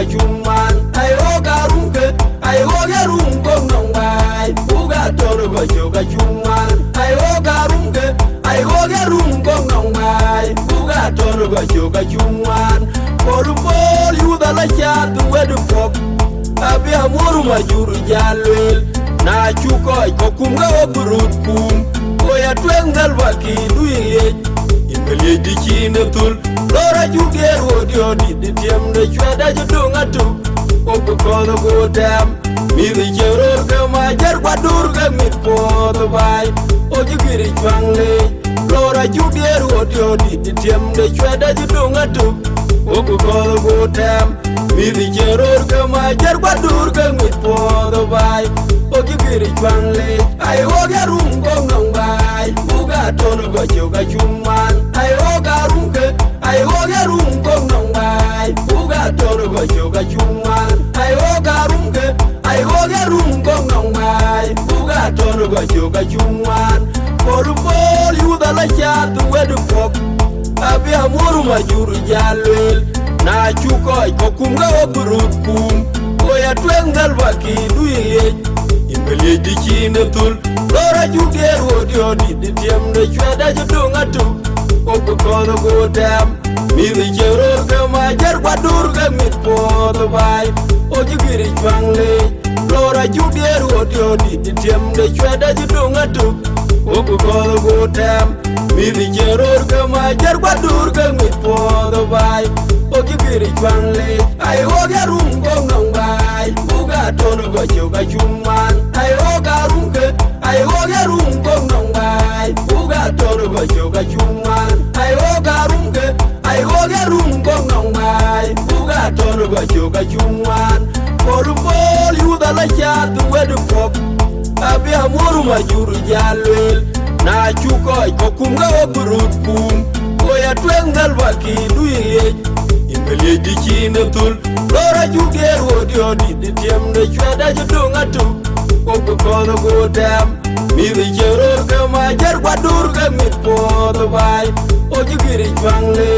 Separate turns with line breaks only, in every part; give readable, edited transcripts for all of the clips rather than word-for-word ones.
ga chuman ai o ga rumke ai o ga rum go no bai buga toro ga chuman ai o ga rumke ai o ga rum go no bai buga toro ga chuman bol yu da la cha du wedu pop abi amuru majuru jalwel na chuko ko kumga obrut kum ko ya twengal vaki duye imeli di chine tul lora juger wodio di tiem de chweda judunga tu obu kodo godam mi di jero ke majar kwadur ke mit podo bai o jugiri chwangle lora juger wodio di tiem de chweda judunga tu obu kodo godam mi di jero ke majar kwadur ke mit podo bai o jugiri chwangle ai o garum go ngai buga tono go joga chuman ai o garum ke ai o garum go ngai buga tono go joga chuman ai o garum ke ai o garum go ngai buga tono go joga chuman bol yu da la cha tu wedu pop abi amuru majuru jalwel na chuko ko kumga obrut kum ko ya twengal vaki duye imeli di chine tul lora juger wodio di tiem de chweda judunga tu obu kodo godam mi di jero ke majar kwadur ke mit podo bai o jugiri chwangle lora juger wodio di tiem de chweda judunga tu obu kodo godam mi di jero ke majar kwadur ke mit podo bai o jugiri chwangle ai o garum go ngai buga tono go joga chuman ai o garum ke ai o garum go ngai buga tono go joga chuman ai o garum ke ai o garum go ngai buga tono go joga chuman bol yu da la cha tu wedu pop abi amuru majuru jalwel na chuko ko kumga obrut kum ko ya twengal vaki duye imeli di chine tul lora juger wodio di tiem de chweda judunga tu obu kodo godam mi di jero ke majar kwadur ke mit podo bai o jugiri chwangle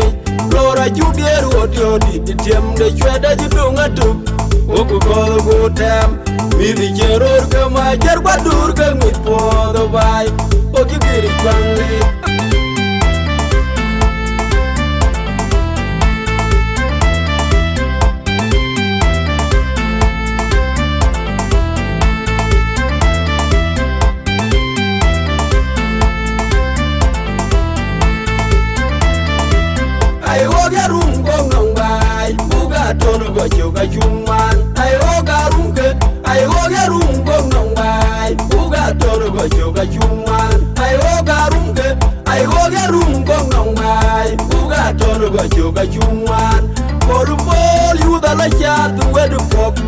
lora juger wodio di tiem de chweda judunga tu obu kodo godam mi di jero ke majar kwadur ke mit podo bai o jugiri chwangle ai o garum go ngai buga tono go joga chuman ai o garum ke ai o garum go ngai buga tono go joga chuman ai o garum ke ai o garum go ngai buga tono go joga chuman bol yu da la cha tu wedu pop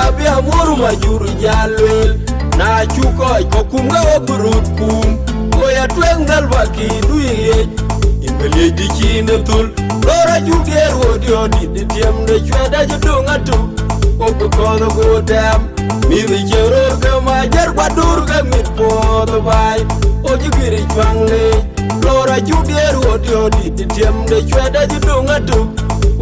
abi amuru majuru jalwel na chuko ko kumga obrut kum ko ya twengal vaki duye imeli di chine tul lora juger wodio di tiem de chweda judunga tu obu kodo godam mi di jero ke majar kwadur ke mit podo bai o jugiri chwangle lora juger wodio di tiem de chweda judunga tu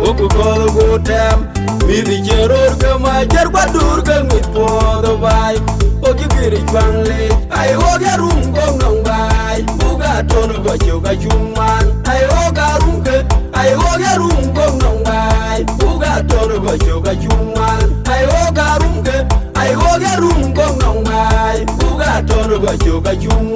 obu kodo godam mi di jero ke majar kwadur ke mit podo bai o jugiri chwangle ai o garum go ngai buga tono go joga chuman ai o garum ke ai o garum go ngai buga tono go joga chuman ai o garum ke ai o garum go ngai buga tono go joga chuman